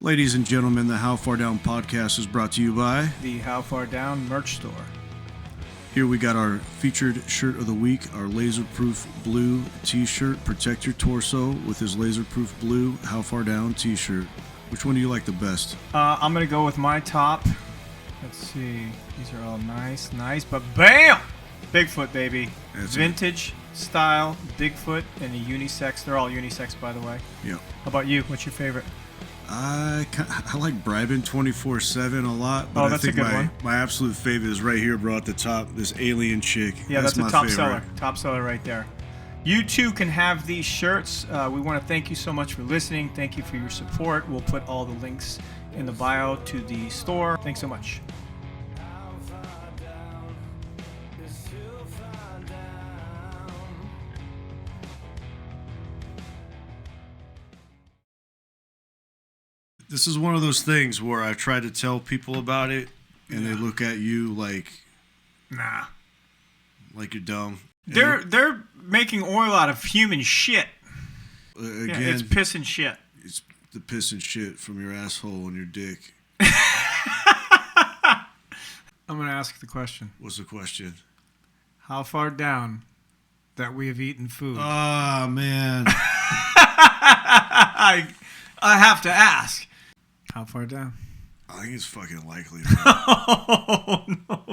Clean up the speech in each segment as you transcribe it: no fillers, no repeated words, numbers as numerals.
Ladies and gentlemen, the How Far Down podcast is brought to you by the How Far Down merch store. Here we got our featured shirt of the week, our laserproof blue t-shirt. Protect your torso with his laserproof blue How Far Down t-shirt. Which one do you like the best? I'm going to go with my top. Let's see. These are all nice, but BAM! Bigfoot, baby. That's Vintage style Bigfoot and a unisex. They're all unisex, by the way. Yeah. How about you? What's your favorite? I like Bribin 24/7 a lot, but that's I think a good one. my absolute favorite is right here, bro, at the top. This alien chick. Yeah, that's a my top favorite. seller. Top seller right there. You too can have these shirts. We want to thank you so much for listening. Thank you for your support. We'll put all the links in the bio to the store. Thanks so much. This is one of those things where I try to tell people about it, and they look at you like you're dumb. They're making oil out of human shit. Again, Yeah, it's piss and shit. It's the piss and shit from your asshole and your dick. I'm going to ask the question. What's the question? How far down that we have eaten food? Ah, man. I have to ask. How far down? I think it's fucking likely. Bro. Oh, no.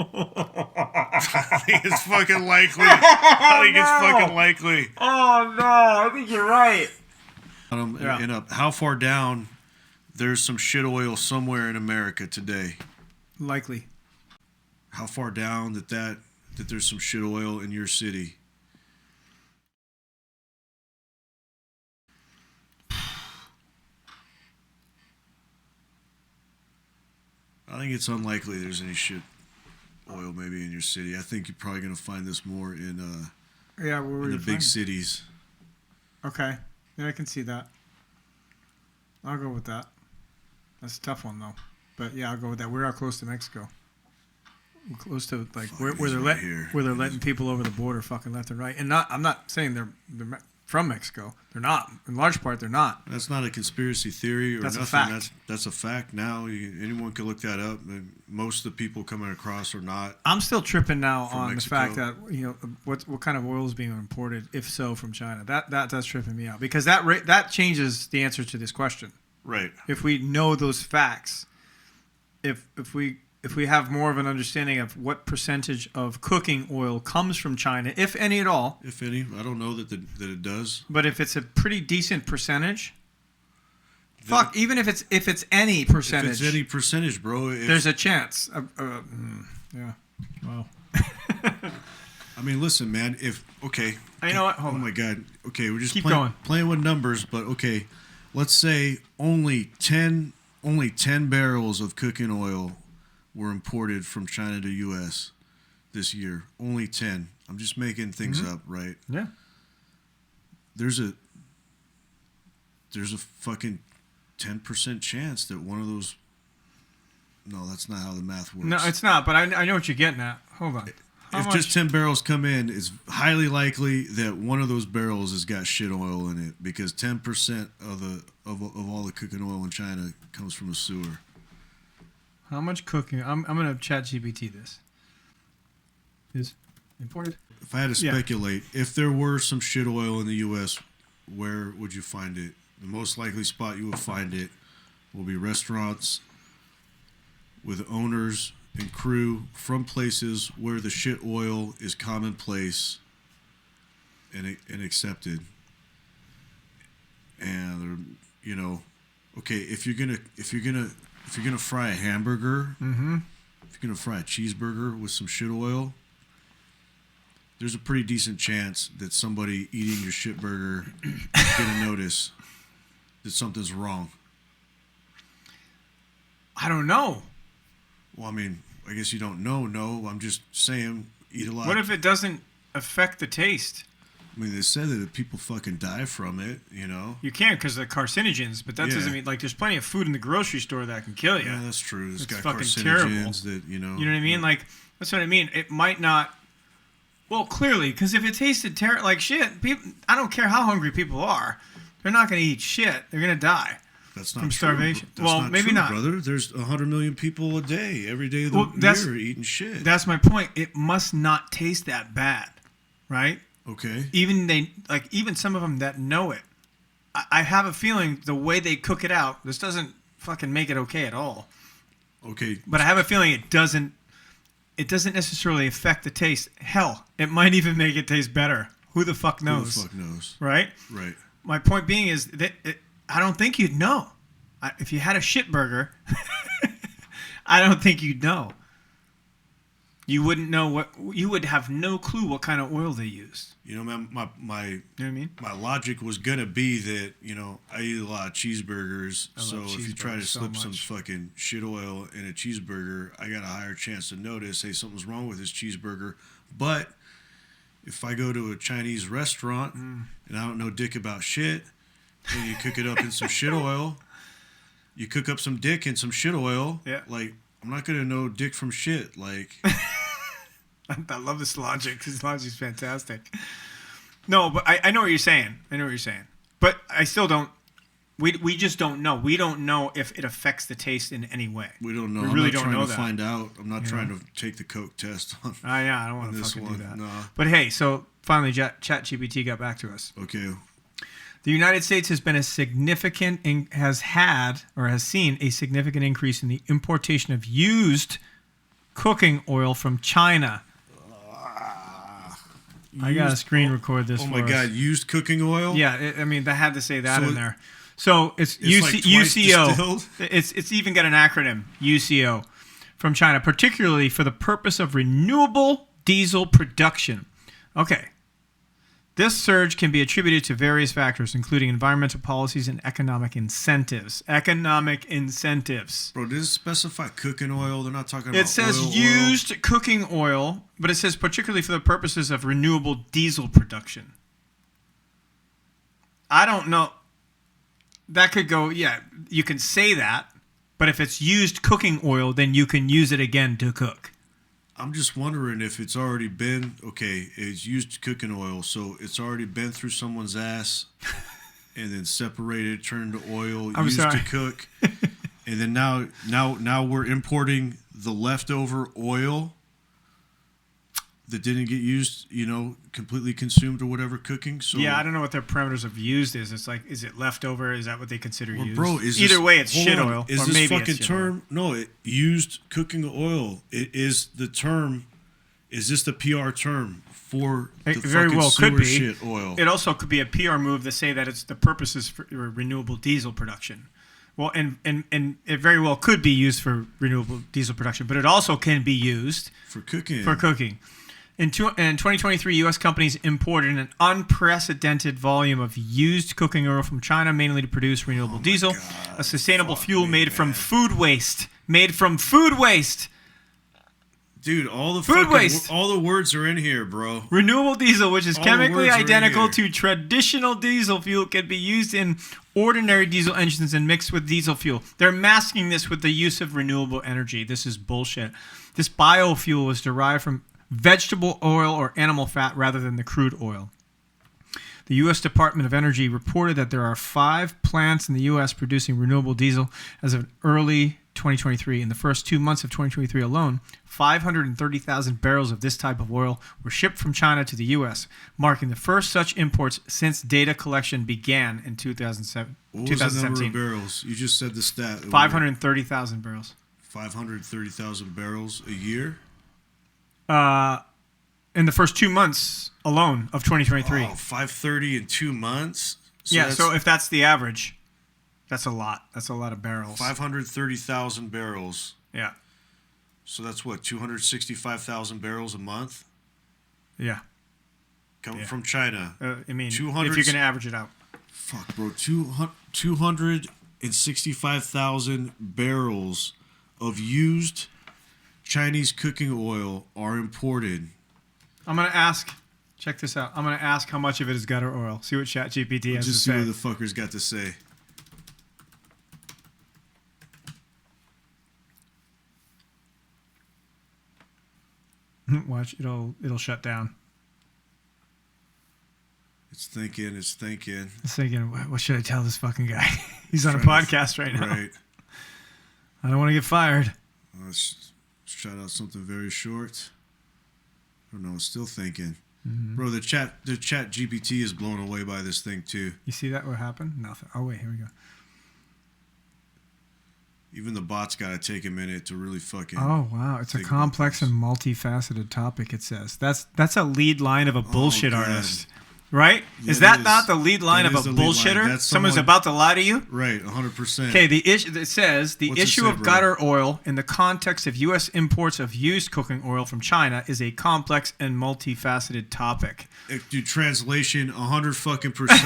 I think it's fucking likely. I think it's fucking likely. Oh, no. I think you're right. How far down there's some shit oil somewhere in America today? Likely. How far down that there's some shit oil in your city? I think it's unlikely there's any shit oil maybe in your city. I think you're probably going to find this more in the big cities. Okay. Yeah, I can see that. I'll go with that. That's a tough one, though. But yeah, I'll go with that. We're out close to Mexico. We're close to where they're letting people over the border fucking left and right. And I'm not saying they're from Mexico. They're not. In large part, they're not. That's not a conspiracy theory or that's nothing. A fact. That's a fact now. Anyone can look that up. Most of the people coming across are not. I'm still tripping now on Mexico. The fact that what kind of oil is being imported, if so, from China. That's tripping me out because that changes the answer to this question. Right. If we know those facts, if we have more of an understanding of what percentage of cooking oil comes from China, if any at all. If any. I don't know that it does. But if it's a pretty decent percentage, even if it's any percentage. If it's any percentage, bro. There's a chance. Yeah. Wow. I mean, listen, man. You know what? Hold on. Oh, my God. Okay, we're just playing with numbers, but okay. Let's say only 10 barrels of cooking oil were imported from China to U.S. this year. Only 10. I'm just making things up, right? Yeah. There's a fucking 10% chance that one of those. No, that's not how the math works. No, it's not. But I know what you're getting at. Hold on. If just 10 barrels come in, it's highly likely that one of those barrels has got shit oil in it because 10% of all the cooking oil in China comes from a sewer. How much cooking? I'm going to chat GPT this. Is imported? If I had to speculate, if there were some shit oil in the U.S., where would you find it? The most likely spot you would find it will be restaurants with owners and crew from places where the shit oil is commonplace and accepted. And okay, if you're gonna fry a hamburger, if you're gonna fry a cheeseburger with some shit oil, there's a pretty decent chance that somebody eating your shit burger is gonna notice that something's wrong. I don't know. Well, I mean, I guess you don't know. No, I'm just saying, eat a lot. What if it doesn't affect the taste? I mean, they said that people fucking die from it, You can because of the carcinogens, but that doesn't mean, there's plenty of food in the grocery store that can kill you. Yeah, that's true. It's got fucking carcinogens terrible. that, You know what I mean? That's what I mean. It might not... Well, clearly, because if it tasted like shit, I don't care how hungry people are. They're not going to eat shit. They're going to die. That's not from true. starvation. That's Well, not maybe true, not. brother. There's 100 million people a day, every day of the year, eating shit. That's my point. It must not taste that bad, right? Okay. Even some of them that know it. I have a feeling the way they cook it out, this doesn't fucking make it okay at all. Okay. But I have a feeling it doesn't necessarily affect the taste. Hell, it might even make it taste better. Who the fuck knows? Who the fuck knows? Right? Right. My point being is that I don't think you'd know. If you had a shit burger, I don't think you'd know. You wouldn't know you would have no clue what kind of oil they used. You know, man, my You know what I mean? my logic was gonna be that, I eat a lot of cheeseburgers, so love if you try to cheeseburgers so slip some much. fucking shit oil in a cheeseburger, I got a higher chance to notice, hey, something's wrong with this cheeseburger. But if I go to a Chinese restaurant and I don't know dick about shit, and you cook it up in some shit oil, you cook up some dick in some shit oil, Yeah. like, I'm not gonna know dick from shit, like. I love this logic. This logic's fantastic. No, but I know what you're saying. But I still don't. We just don't know. We don't know if it affects the taste in any way. We don't know. We I'm really not don't trying know to that. find out. I'm not trying to take the Coke test on. Yeah, I don't want to this fucking one, do that. no. But hey, so finally, ChatGPT got back to us. Okay. The United States has been has seen a significant increase in the importation of used cooking oil from China. I gotta screen record this. Oh for my us. God! Used cooking oil. Yeah, they had to say that So in there. So it's like twice UCO. distilled? It's even got an acronym, UCO, from China, particularly for the purpose of renewable diesel production. Okay. This surge can be attributed to various factors, including environmental policies and economic incentives. Economic incentives. Bro, does it specify cooking oil? They're not talking about. It says oil. used cooking oil, but it says particularly for the purposes of renewable diesel production. I don't know. That could go, yeah, you can say that, but if it's used cooking oil, then you can use it again to cook. I'm just wondering if it's already been it's used cooking oil, so it's already been through someone's ass, and then separated, turned to oil, used to cook, and then now we're importing the leftover oil that didn't get used, completely consumed or whatever cooking. So Yeah, I don't know what their parameters of used is. It's like, is it leftover? Is that what they consider used? Bro, Either way, it's shit oil. Is or this maybe fucking it's shit term? oil. No, used cooking oil. It is the term. Is this the PR term for the It very fucking well sewer could be. shit oil? It also could be a PR move to say that it's the purposes for renewable diesel production. Well, and it very well could be used for renewable diesel production, but it also can be used For cooking. In 2023, U.S. companies imported an unprecedented volume of used cooking oil from China, mainly to produce renewable diesel, a sustainable fuel made from food waste. Dude, all the Food waste. all the words are in here, bro. Renewable diesel, which is All the chemically words are in identical here. to traditional diesel fuel, can be used in ordinary diesel engines and mixed with diesel fuel. They're masking this with the use of renewable energy. This is bullshit. This biofuel is derived from vegetable oil or animal fat rather than the crude oil. The U.S. Department of Energy reported that there are 5 plants in the U.S. producing renewable diesel as of early 2023. In the first 2 months of 2023 alone, 530,000 barrels of this type of oil were shipped from China to the U.S., marking the first such imports since data collection began in 2007. What was the number of barrels? You just said the stat. 530,000 barrels. 530,000 barrels a year? In the first 2 months alone of 2023. Oh, 530 in 2 months? So if that's the average, that's a lot. That's a lot of barrels. 530,000 barrels. Yeah. So that's what, 265,000 barrels a month? Yeah. Coming from China. I mean, 200 if you're going to average it out. Fuck, bro. 265,000 barrels of used Chinese cooking oil are imported. I'm going to ask, check this out. I'm going to ask how much of it is gutter oil. See what ChatGPT has to Just say. see what the fucker's got to say. Watch, it'll shut down. It's thinking. It's thinking, what should I tell this fucking guy? He's on a Trying to- podcast right now. Right. I don't want to get fired. Let's shout out something very short. I don't know. Still thinking. Mm-hmm. Bro, the chat GPT is blown away by this thing too. You see that? What happened? Nothing. Oh, wait. Here we go. Even the bot's got to take a minute to really fucking. Oh, wow. It's a think complex about and multifaceted topic, it says. That's a lead line of a bullshit God. artist. Right? Yeah, is it that is. not the lead line That of is a the lead line. bullshitter? That's Someone's someone- about to lie to you? Right, 100%. Okay, it says the What's it issue say, of bro? gutter oil in the context of U.S. imports of used cooking oil from China is a complex and multifaceted topic. Dude, translation 100 fucking percent.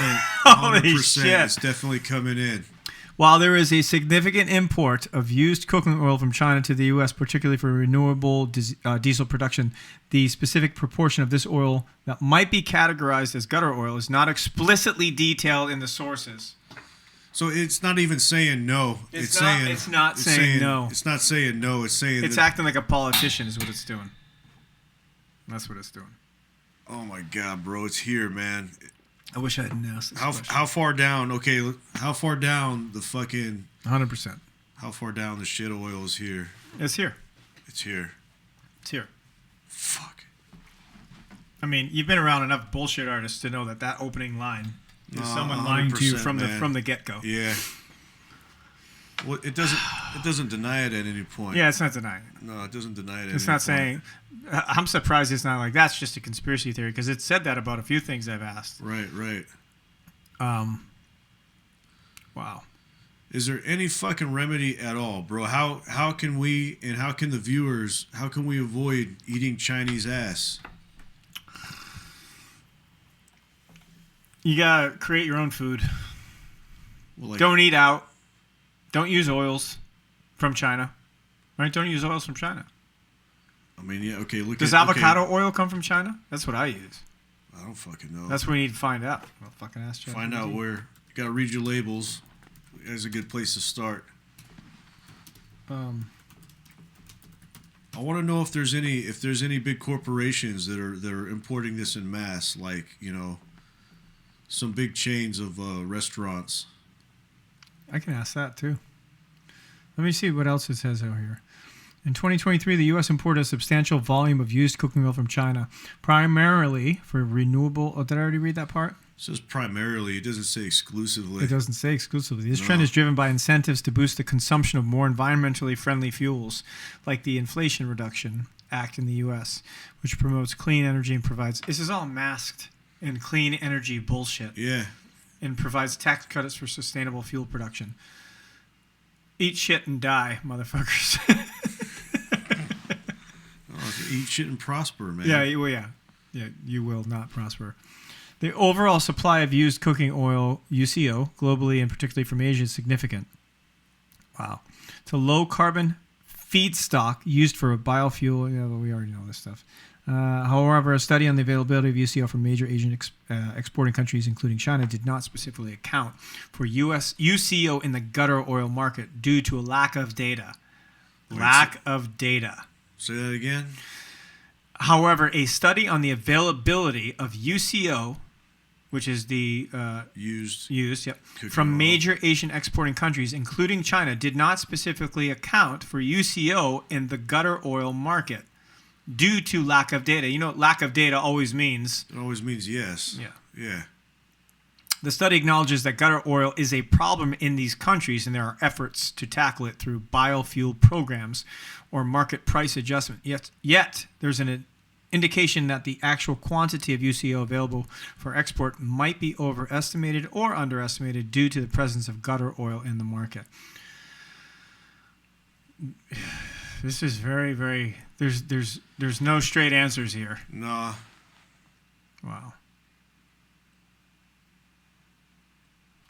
Holy 100%. shit. It's definitely coming in. While there is a significant import of used cooking oil from China to the U.S., particularly for renewable diesel production, the specific proportion of this oil that might be categorized as gutter oil is not explicitly detailed in the sources. So it's not even saying no. It's saying not saying no. It's not saying no. It's saying It's that, acting like a politician is what it's doing. That's what it's doing. oh my God, bro, it's here, man. I wish I hadn't asked this question. How far down? Okay, look, how far down the fucking? 100%. How far down the shit oil is here? It's here. It's here. It's here. Fuck. I mean, you've been around enough bullshit artists to know that opening line is No, someone lying to you 100%, from man. the get-go. Yeah. Well, it doesn't deny it at any point. Yeah, it's not denying it. No, it doesn't deny it. It's not saying. I'm surprised it's not like that's just a conspiracy theory because it said that about a few things I've asked. Right. Wow. Is there any fucking remedy at all, bro? How can we and how can the viewers? How can we avoid eating Chinese ass? You gotta create your own food. Well, like, Don't eat out. Don't use oils from China. Right? Don't use oils from China. I mean, yeah, okay. Does avocado oil come from China? That's what I use. I don't fucking know. That's what we need to find out. Well, fucking ask ChatGPT. Find out where. You gotta read your labels. That's a good place to start. I want to know if there's any big corporations that are importing this in mass, like some big chains of restaurants. I can ask that too. Let me see what else it says out here. In 2023, the U.S. imported a substantial volume of used cooking oil from China, primarily for renewable. Oh, did I already read that part? It says primarily. It doesn't say exclusively. It doesn't say exclusively. This No. trend is driven by incentives to boost the consumption of more environmentally friendly fuels, like the Inflation Reduction Act in the U.S., which promotes clean energy and provides. This is all masked in clean energy bullshit. Yeah. And provides tax credits for sustainable fuel production. Eat shit and die, motherfuckers. Eat shit and prosper, man. Yeah, you will not prosper. The overall supply of used cooking oil, UCO, globally and particularly from Asia is significant. Wow. It's a low-carbon feedstock used for a biofuel. Yeah, well, we already know this stuff. However, a study on the availability of UCO from major Asian exporting countries, including China, did not specifically account for U.S. UCO in the gutter oil market due to a lack of data. Lack of data. Say that again. However, a study on the availability of UCO, which is the Used yep, cooking from oil. major Asian exporting countries, including China, did not specifically account for UCO in the gutter oil market due to lack of data. You know what lack of data always means? It always means yes. Yeah. The study acknowledges that gutter oil is a problem in these countries, and there are efforts to tackle it through biofuel programs or market price adjustment. Yet there's an indication that the actual quantity of UCO available for export might be overestimated or underestimated due to the presence of gutter oil in the market. This is very, very. There's no straight answers here. Nah. Wow.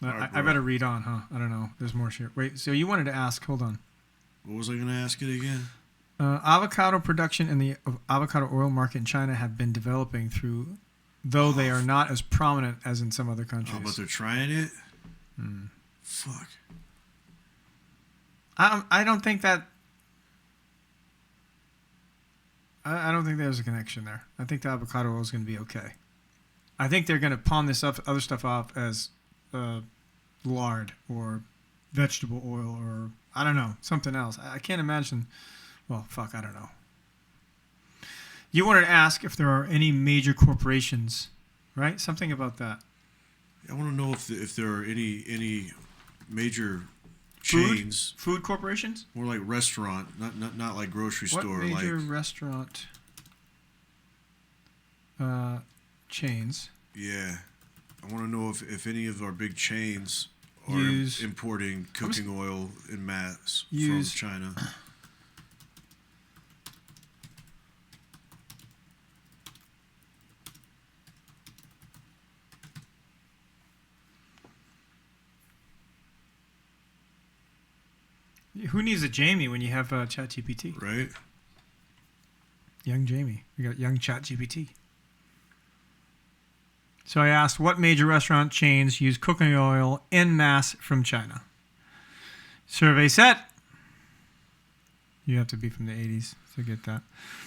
Right, I better read on, huh? I don't know. There's more shit. Wait, so you wanted to ask, hold on. What was I going to ask it again? Avocado production and the avocado oil market in China have been developing though they are not as prominent as in some other countries. Oh, but they're trying it? Fuck. I don't think that... I don't think there's a connection there. I think the avocado oil is going to be okay. I think they're going to pawn this other stuff off as lard or vegetable oil or, I don't know, something else. I can't imagine. Well, fuck, I don't know. You wanted to ask if there are any major corporations, right? Something about that. I want to know if there are any major chains. Food corporations? More like restaurant, not like grocery What store. major like restaurant chains? Yeah. I want to know if any of our big chains are importing cooking oil in mass from China. Who needs a Jamie when you have ChatGPT? Right. Young Jamie. We got young ChatGPT. So I asked, what major restaurant chains use cooking oil en masse from China? Survey set. You have to be from the 80s to get that.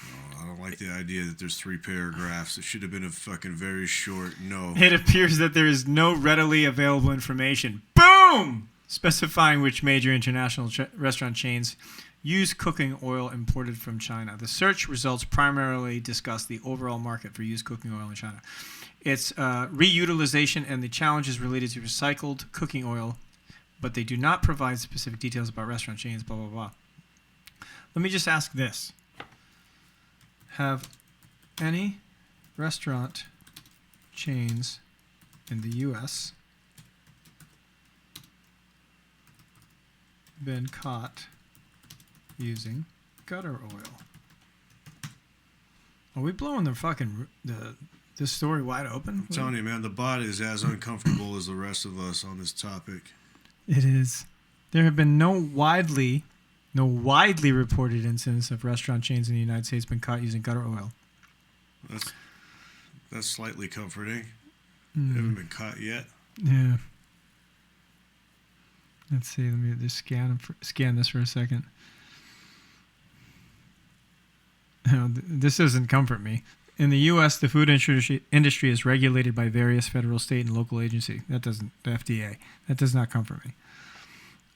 Oh, I don't like the idea that there's 3 paragraphs. It should have been a fucking very short no. It appears that there is no readily available information. Boom! Specifying which major international restaurant chains use cooking oil imported from China. The search results primarily discuss the overall market for used cooking oil in China. Its reutilization and the challenges related to recycled cooking oil, but they do not provide specific details about restaurant chains, blah, blah, blah. Let me just ask this. Have any restaurant chains in the U.S. been caught using gutter oil? Are we blowing the fucking this story wide open? I'm telling you, man, the bot is as uncomfortable as the rest of us on this topic. It is. There have been no widely reported incidents of restaurant chains in the United States been caught using gutter oil. That's slightly comforting. They haven't been caught yet. Yeah. Let's see. Let me just scan this for a second. No, this doesn't comfort me. In the U.S., the food industry is regulated by various federal, state, and local agencies. The FDA. That does not comfort me.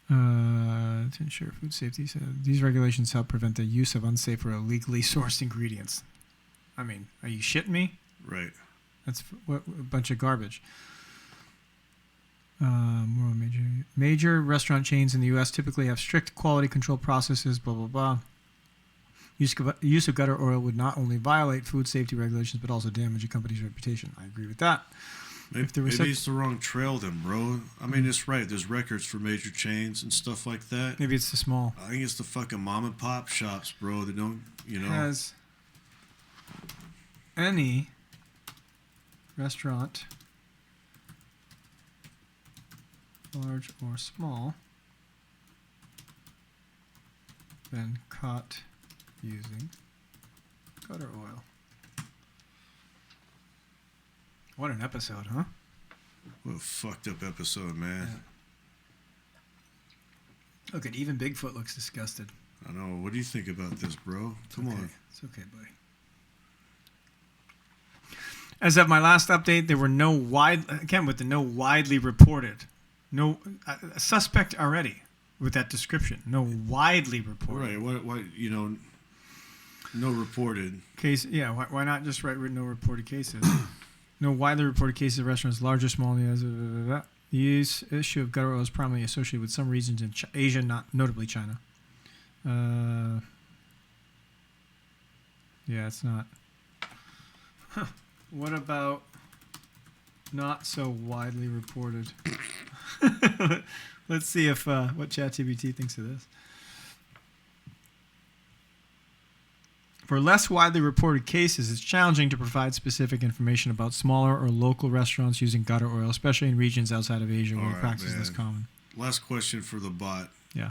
To ensure food safety, so these regulations help prevent the use of unsafe or illegally sourced ingredients. I mean, are you shitting me? Right. That's a bunch of garbage. More major restaurant chains in the U.S. typically have strict quality control processes, blah, blah, blah. Use of gutter oil would not only violate food safety regulations, but also damage a company's reputation. I agree with that. Maybe it's the wrong trail then, bro. I mean, it's right. There's records for major chains and stuff like that. Maybe it's the small. I think it's the fucking mom and pop shops, bro, that don't, Has any restaurant, large or small, been caught using gutter oil? What an episode, huh? What a fucked up episode, man. Yeah. Look, even Bigfoot looks disgusted. I know. What do you think about this, bro? Come on. It's okay, buddy. As of my last update, there were no widely reported. No suspect already with that description. No widely reported. Right. What no reported case. Yeah. Why not just write with no reported cases? No widely reported cases of restaurants, large or small. The issue of gutter oil is primarily associated with some regions in Asia, not notably China. Yeah, it's not. Huh. What about not so widely reported? Let's see if what ChatGPT thinks of this. For less widely reported cases, it's challenging to provide specific information about smaller or local restaurants using gutter oil, especially in regions outside of Asia where the practice is less common. Last question for the bot. Yeah.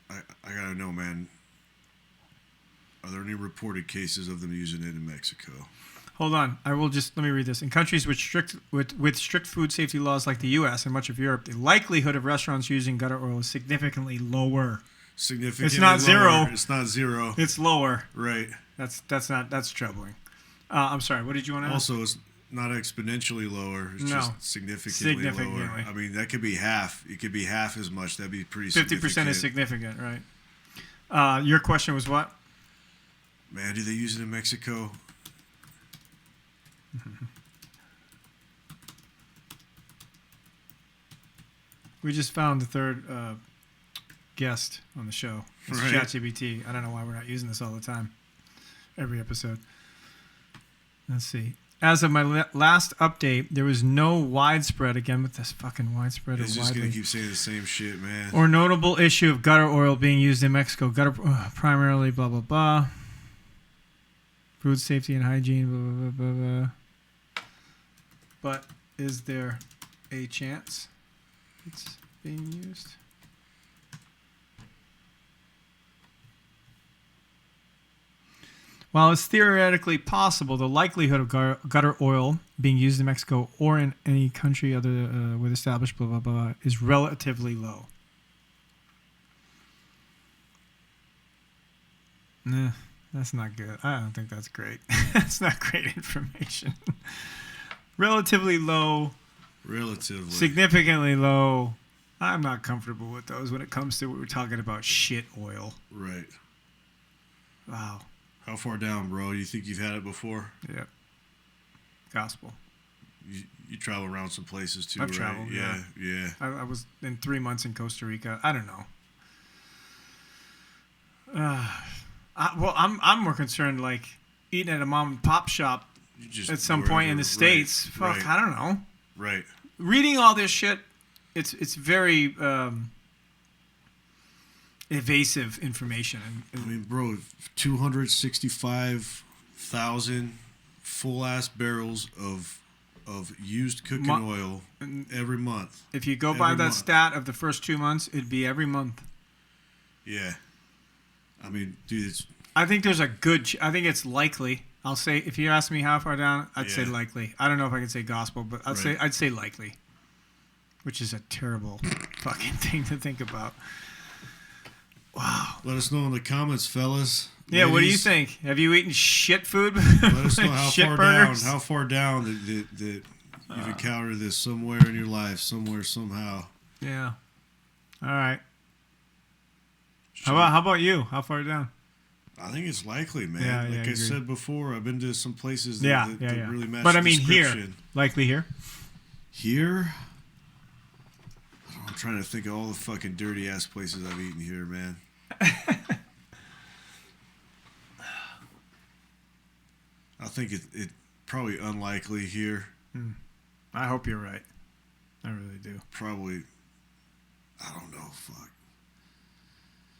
I gotta know, man. Are there any reported cases of them using it in Mexico? Hold on. Let me read this. In countries with strict food safety laws like the U.S. and much of Europe, the likelihood of restaurants using gutter oil is significantly lower. Significantly It's not lower. zero. It's not zero. It's lower. Right. That's troubling. I'm sorry. What did you want to ask? Also, not exponentially lower. It's No. just significantly lower. Significantly. I mean, that could be half. It could be half as much. That'd be pretty 50% is significant, right? Your question was what? Man, do they use it in Mexico? We just found the third guest on the show. It's Right. ChatGPT. I don't know why we're not using this all the time. Every episode. Let's see. As of my last update, there was no widespread, again with this fucking widespread, It's or just widely, going to keep saying the same shit, man. or notable issue of gutter oil being used in Mexico. Gutter primarily, blah, blah, blah. Food safety and hygiene, blah, blah, blah, blah, blah. But is there a chance it's being used? While it's theoretically possible, the likelihood of gutter oil being used in Mexico or in any country other with established blah, blah, blah, is relatively low. Nah, that's not good. I don't think that's great. That's not great information. Relatively low. Relatively. Significantly low. I'm not comfortable with those when it comes to what we're talking about shit oil. Right. Wow. How far down, bro? You think you've had it before? Yep. Gospel. You travel around some places too, I've right? traveled, Yeah. I was in 3 months in Costa Rica. I don't know. I'm more concerned like eating at a mom and pop shop Just at some point in the States. Right, Fuck, right. I don't know. Right. Reading all this shit, it's very evasive information. I mean, bro, 265,000 full-ass barrels of used cooking oil every month. If you go by that month. stat of the first 2 months, it'd be every month. Yeah. I mean, dude, I think there's a good... I think it's likely. I'll say, if you ask me how far down, I'd say likely. I don't know if I can say gospel, but I'd say likely. Which is a terrible fucking thing to think about. Wow. let us know in the comments, fellas. Yeah, Ladies, what do you think? Have you eaten shit food? Let us know Shit burgers? how far down that you've encountered this somewhere in your life, somewhere, somehow. Yeah. All right. How about you? How far down? I think it's likely, man. Yeah, like I I agree. said before, I've been to some places that, Yeah. really match But the I mean description. here. Likely here? Here? I'm trying to think of all the fucking dirty ass places I've eaten here, man. I think it probably unlikely here. I hope you're right. I really do. Probably, I don't know, fuck.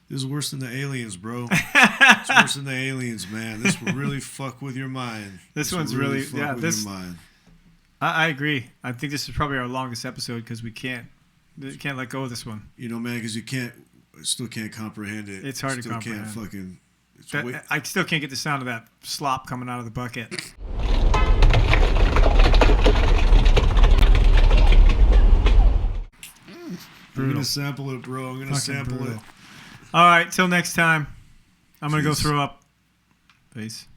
This is worse than the aliens, bro. It's worse than the aliens, man. This will really fuck with your mind. This will one's really fuck with your mind. I agree. I think this is probably our longest episode because we can't let go of this one. You know, man, because still can't comprehend it. It's hard to still comprehend. Can't fucking. It's I still can't get the sound of that slop coming out of the bucket. I'm gonna sample it, bro. I'm gonna sample brutal. it. All right, till next time. I'm gonna go throw up. Peace.